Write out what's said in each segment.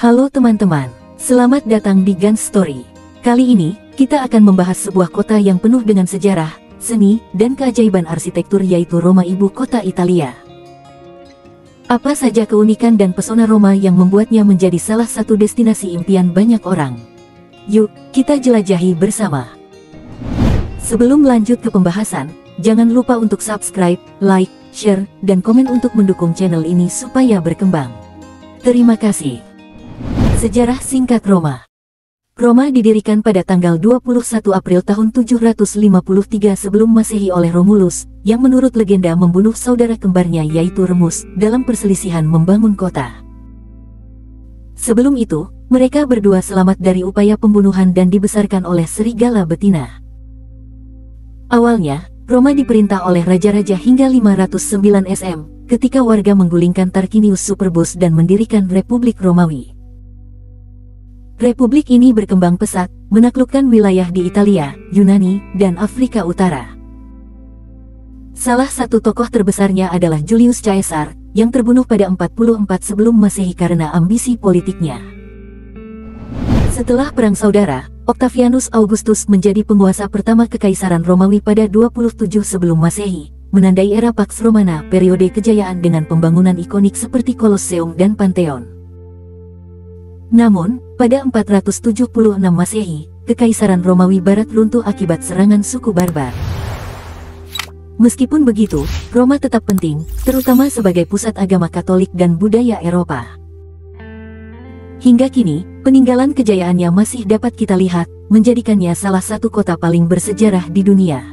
Halo teman-teman, selamat datang di Guns Story. Kali ini, kita akan membahas sebuah kota yang penuh dengan sejarah, seni, dan keajaiban arsitektur yaitu Roma, ibu kota Italia. Apa saja keunikan dan pesona Roma yang membuatnya menjadi salah satu destinasi impian banyak orang? Yuk, kita jelajahi bersama. Sebelum lanjut ke pembahasan, jangan lupa untuk subscribe, like, share, dan komen untuk mendukung channel ini supaya berkembang. Terima kasih. Sejarah singkat Roma. Roma didirikan pada tanggal 21 April tahun 753 sebelum Masehi oleh Romulus, yang menurut legenda membunuh saudara kembarnya yaitu Remus, dalam perselisihan membangun kota. Sebelum itu, mereka berdua selamat dari upaya pembunuhan dan dibesarkan oleh serigala betina. Awalnya, Roma diperintah oleh raja-raja hingga 509 SM, ketika warga menggulingkan Tarquinius Superbus dan mendirikan Republik Romawi. Republik ini berkembang pesat, menaklukkan wilayah di Italia, Yunani, dan Afrika Utara. Salah satu tokoh terbesarnya adalah Julius Caesar, yang terbunuh pada 44 sebelum Masehi karena ambisi politiknya. Setelah Perang Saudara, Octavianus Augustus menjadi penguasa pertama Kekaisaran Romawi pada 27 sebelum Masehi, menandai era Pax Romana, periode kejayaan dengan pembangunan ikonik seperti Colosseum dan Pantheon. Namun, pada 476 Masehi, Kekaisaran Romawi Barat runtuh akibat serangan suku barbar. Meskipun begitu, Roma tetap penting, terutama sebagai pusat agama Katolik dan budaya Eropa. Hingga kini, peninggalan kejayaannya masih dapat kita lihat, menjadikannya salah satu kota paling bersejarah di dunia.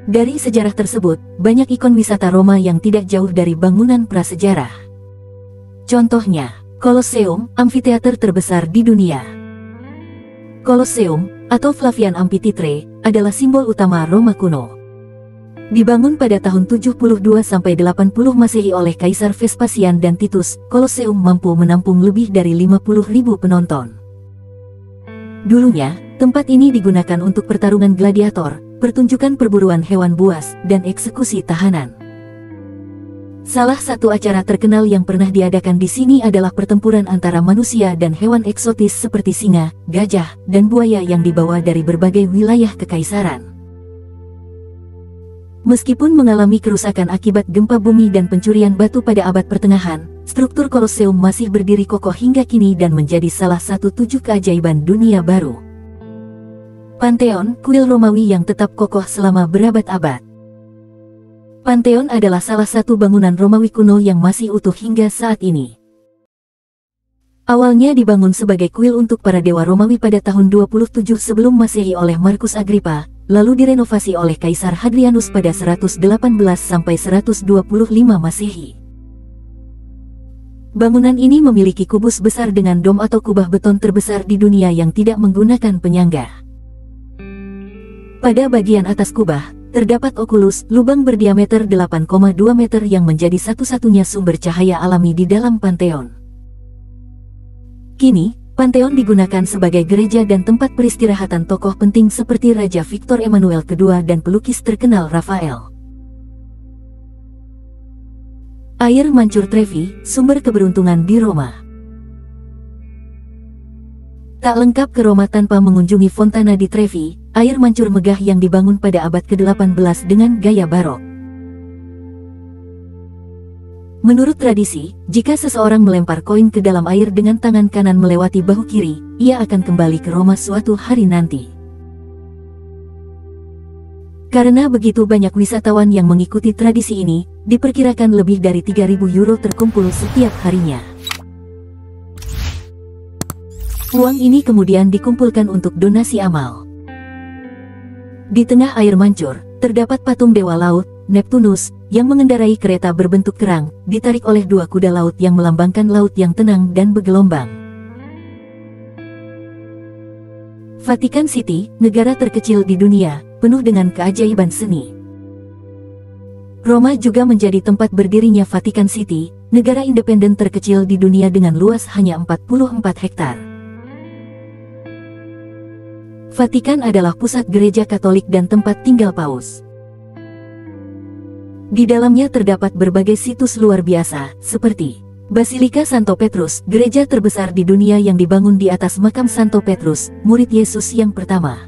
Dari sejarah tersebut, banyak ikon wisata Roma yang tidak jauh dari bangunan prasejarah. Contohnya, Colosseum, amfiteater terbesar di dunia. Colosseum, atau Flavian Amphitheatre, adalah simbol utama Roma kuno. Dibangun pada tahun 72–80 Masehi oleh Kaisar Vespasian dan Titus, Colosseum mampu menampung lebih dari 50.000 penonton. Dulunya, tempat ini digunakan untuk pertarungan gladiator, pertunjukan perburuan hewan buas, dan eksekusi tahanan. Salah satu acara terkenal yang pernah diadakan di sini adalah pertempuran antara manusia dan hewan eksotis seperti singa, gajah, dan buaya yang dibawa dari berbagai wilayah kekaisaran. Meskipun mengalami kerusakan akibat gempa bumi dan pencurian batu pada abad pertengahan, struktur Colosseum masih berdiri kokoh hingga kini dan menjadi salah satu 7 keajaiban dunia baru. Pantheon, kuil Romawi yang tetap kokoh selama berabad-abad. Pantheon adalah salah satu bangunan Romawi kuno yang masih utuh hingga saat ini. Awalnya dibangun sebagai kuil untuk para dewa Romawi pada tahun 27 sebelum Masehi oleh Marcus Agrippa, lalu direnovasi oleh Kaisar Hadrianus pada 118–125 Masehi. Bangunan ini memiliki kubus besar dengan dom atau kubah beton terbesar di dunia yang tidak menggunakan penyangga. Pada bagian atas kubah, terdapat oculus, lubang berdiameter 8,2 meter yang menjadi satu-satunya sumber cahaya alami di dalam Pantheon. Kini, Pantheon digunakan sebagai gereja dan tempat peristirahatan tokoh penting seperti Raja Victor Emmanuel II dan pelukis terkenal Raphael. Air mancur Trevi, sumber keberuntungan di Roma. Tak lengkap ke Roma tanpa mengunjungi Fontana di Trevi, air mancur megah yang dibangun pada abad ke-18 dengan gaya barok. Menurut tradisi, jika seseorang melempar koin ke dalam air dengan tangan kanan melewati bahu kiri, ia akan kembali ke Roma suatu hari nanti. Karena begitu banyak wisatawan yang mengikuti tradisi ini, diperkirakan lebih dari 3.000 euro terkumpul setiap harinya. Uang ini kemudian dikumpulkan untuk donasi amal. Di tengah air mancur, terdapat patung dewa laut, Neptunus, yang mengendarai kereta berbentuk kerang, ditarik oleh 2 kuda laut yang melambangkan laut yang tenang dan bergelombang. Vatikan City, negara terkecil di dunia, penuh dengan keajaiban seni. Roma juga menjadi tempat berdirinya Vatikan City, negara independen terkecil di dunia dengan luas hanya 44 hektar. Vatikan adalah pusat gereja Katolik dan tempat tinggal Paus. Di dalamnya terdapat berbagai situs luar biasa, seperti Basilika Santo Petrus, gereja terbesar di dunia yang dibangun di atas makam Santo Petrus, murid Yesus yang pertama.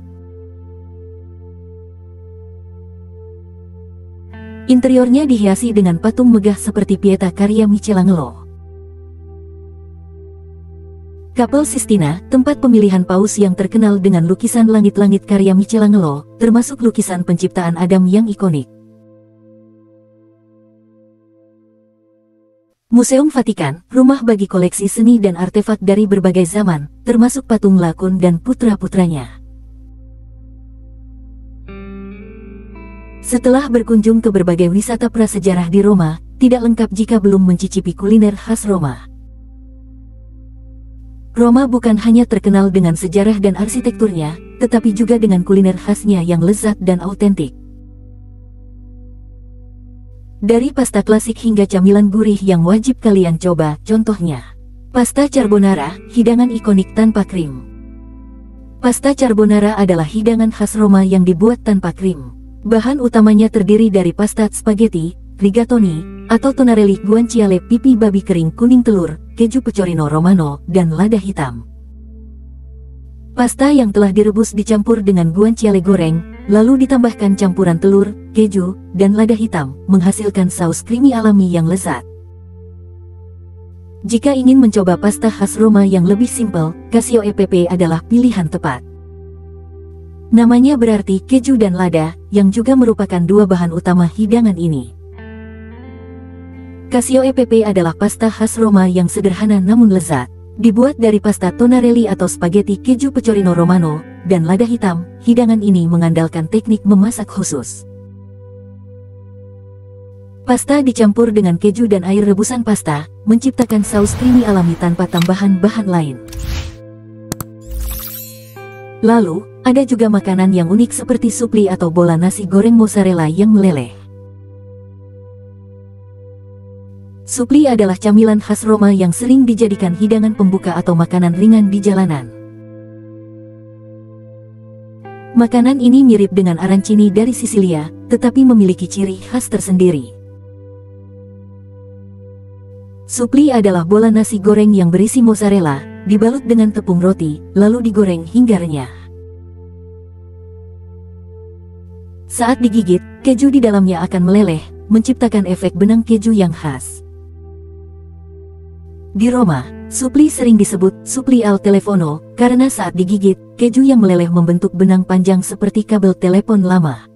Interiornya dihiasi dengan patung megah seperti Pieta karya Michelangelo. Kapel Sistina, tempat pemilihan paus yang terkenal dengan lukisan langit-langit karya Michelangelo, termasuk lukisan penciptaan Adam yang ikonik. Museum Vatikan, rumah bagi koleksi seni dan artefak dari berbagai zaman, termasuk patung lakon dan putra-putranya. Setelah berkunjung ke berbagai wisata prasejarah di Roma, tidak lengkap jika belum mencicipi kuliner khas Roma. Roma bukan hanya terkenal dengan sejarah dan arsitekturnya, tetapi juga dengan kuliner khasnya yang lezat dan autentik. Dari pasta klasik hingga camilan gurih yang wajib kalian coba, contohnya pasta carbonara, hidangan ikonik tanpa krim. Pasta carbonara adalah hidangan khas Roma yang dibuat tanpa krim. Bahan utamanya terdiri dari pasta spaghetti, rigatoni, atau tonarelli, guanciale, pipi babi kering kuning telur, keju pecorino romano, dan lada hitam. Pasta yang telah direbus dicampur dengan guanciale goreng, lalu ditambahkan campuran telur, keju, dan lada hitam, menghasilkan saus creamy alami yang lezat. Jika ingin mencoba pasta khas Roma yang lebih simpel, cacio e pepe adalah pilihan tepat. Namanya berarti keju dan lada, yang juga merupakan dua bahan utama hidangan ini. Cacio e pepe adalah pasta khas Roma yang sederhana namun lezat. Dibuat dari pasta tonarelli atau spaghetti keju pecorino romano, dan lada hitam, hidangan ini mengandalkan teknik memasak khusus. Pasta dicampur dengan keju dan air rebusan pasta, menciptakan saus creamy alami tanpa tambahan bahan lain. Lalu, ada juga makanan yang unik seperti supli atau bola nasi goreng mozzarella yang meleleh. Supli adalah camilan khas Roma yang sering dijadikan hidangan pembuka atau makanan ringan di jalanan. Makanan ini mirip dengan arancini dari Sisilia, tetapi memiliki ciri khas tersendiri. Supli adalah bola nasi goreng yang berisi mozzarella, dibalut dengan tepung roti, lalu digoreng hingga renyah. Saat digigit, keju di dalamnya akan meleleh, menciptakan efek benang keju yang khas. Di Roma, supli sering disebut supli al telefono, karena saat digigit, keju yang meleleh membentuk benang panjang seperti kabel telepon lama.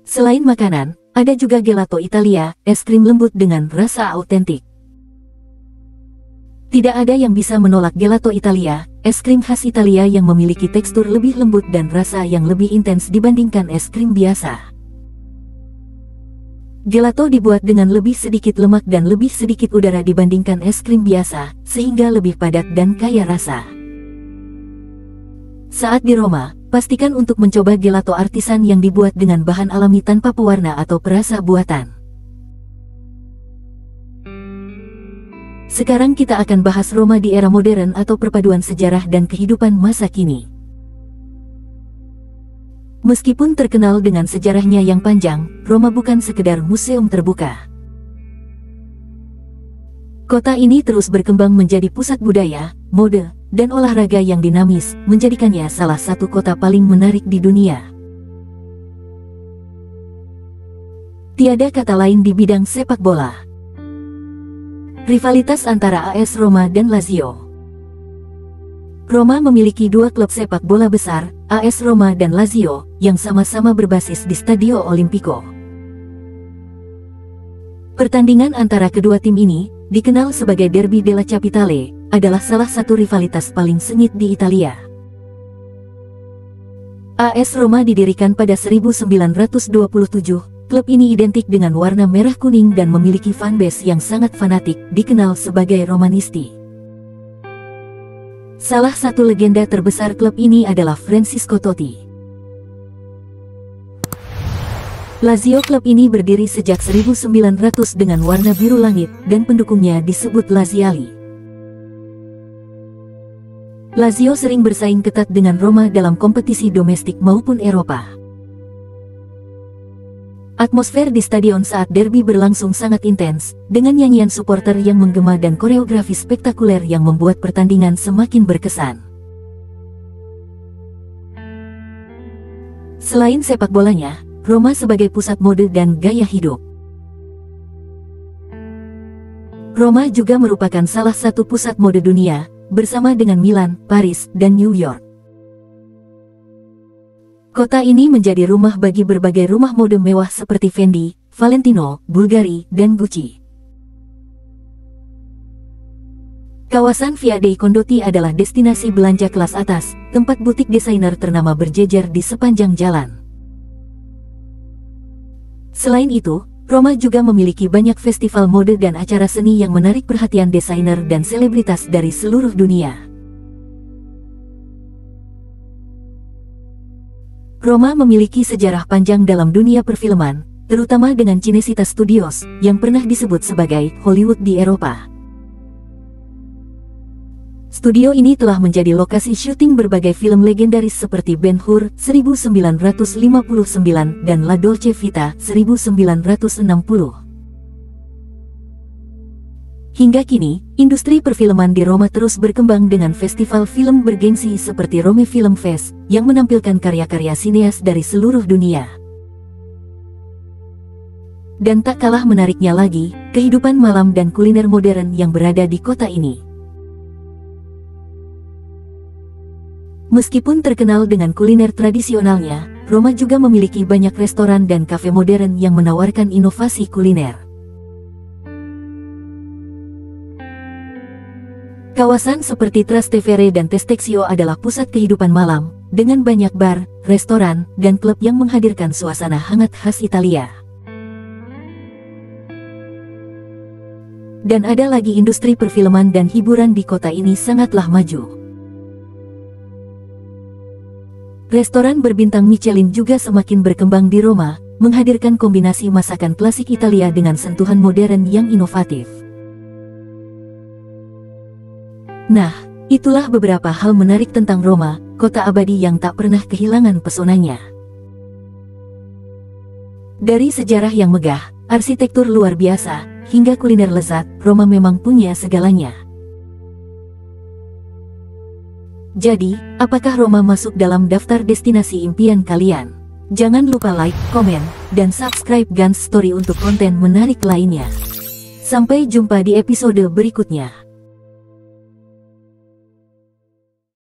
Selain makanan, ada juga gelato Italia, es krim lembut dengan rasa autentik. Tidak ada yang bisa menolak gelato Italia, es krim khas Italia yang memiliki tekstur lebih lembut dan rasa yang lebih intens dibandingkan es krim biasa. Gelato dibuat dengan lebih sedikit lemak dan lebih sedikit udara dibandingkan es krim biasa, sehingga lebih padat dan kaya rasa. Saat di Roma, pastikan untuk mencoba gelato artisan yang dibuat dengan bahan alami tanpa pewarna atau perasa buatan. Sekarang kita akan bahas Roma di era modern atau perpaduan sejarah dan kehidupan masa kini. Meskipun terkenal dengan sejarahnya yang panjang, Roma bukan sekedar museum terbuka. Kota ini terus berkembang menjadi pusat budaya, mode, dan olahraga yang dinamis, menjadikannya salah satu kota paling menarik di dunia. Tiada kata lain di bidang sepak bola. Rivalitas antara AS Roma dan Lazio. Roma memiliki dua klub sepak bola besar, AS Roma dan Lazio, yang sama-sama berbasis di Stadio Olimpico. Pertandingan antara kedua tim ini, dikenal sebagai Derby della Capitale, adalah salah satu rivalitas paling sengit di Italia. AS Roma didirikan pada 1927, klub ini identik dengan warna merah kuning dan memiliki fanbase yang sangat fanatik, dikenal sebagai Romanisti. Salah satu legenda terbesar klub ini adalah Francesco Totti. Lazio, klub ini berdiri sejak 1900 dengan warna biru langit, dan pendukungnya disebut Laziali. Lazio sering bersaing ketat dengan Roma dalam kompetisi domestik maupun Eropa. Atmosfer di stadion saat derby berlangsung sangat intens, dengan nyanyian supporter yang menggema dan koreografi spektakuler yang membuat pertandingan semakin berkesan. Selain sepak bolanya, Roma sebagai pusat mode dan gaya hidup. Roma juga merupakan salah satu pusat mode dunia, bersama dengan Milan, Paris, dan New York. Kota ini menjadi rumah bagi berbagai rumah mode mewah seperti Fendi, Valentino, Bulgari, dan Gucci. Kawasan Via dei Condotti adalah destinasi belanja kelas atas, tempat butik desainer ternama berjejer di sepanjang jalan. Selain itu, Roma juga memiliki banyak festival mode dan acara seni yang menarik perhatian desainer dan selebritas dari seluruh dunia. Roma memiliki sejarah panjang dalam dunia perfilman, terutama dengan Cinecittà Studios, yang pernah disebut sebagai Hollywood di Eropa. Studio ini telah menjadi lokasi syuting berbagai film legendaris seperti Ben-Hur 1959 dan La Dolce Vita 1960. Hingga kini, industri perfilman di Roma terus berkembang dengan festival film bergengsi seperti Rome Film Fest, yang menampilkan karya-karya sineas dari seluruh dunia. Dan tak kalah menariknya lagi, kehidupan malam dan kuliner modern yang berada di kota ini. Meskipun terkenal dengan kuliner tradisionalnya, Roma juga memiliki banyak restoran dan kafe modern yang menawarkan inovasi kuliner. Kawasan seperti Trastevere dan Testexio adalah pusat kehidupan malam, dengan banyak bar, restoran, dan klub yang menghadirkan suasana hangat khas Italia. Dan ada lagi industri perfilman dan hiburan di kota ini sangatlah maju. Restoran berbintang Michelin juga semakin berkembang di Roma, menghadirkan kombinasi masakan klasik Italia dengan sentuhan modern yang inovatif. Nah, itulah beberapa hal menarik tentang Roma, kota abadi yang tak pernah kehilangan pesonanya. Dari sejarah yang megah, arsitektur luar biasa, hingga kuliner lezat, Roma memang punya segalanya. Jadi, apakah Roma masuk dalam daftar destinasi impian kalian? Jangan lupa like, komen, dan subscribe Gans Story untuk konten menarik lainnya. Sampai jumpa di episode berikutnya.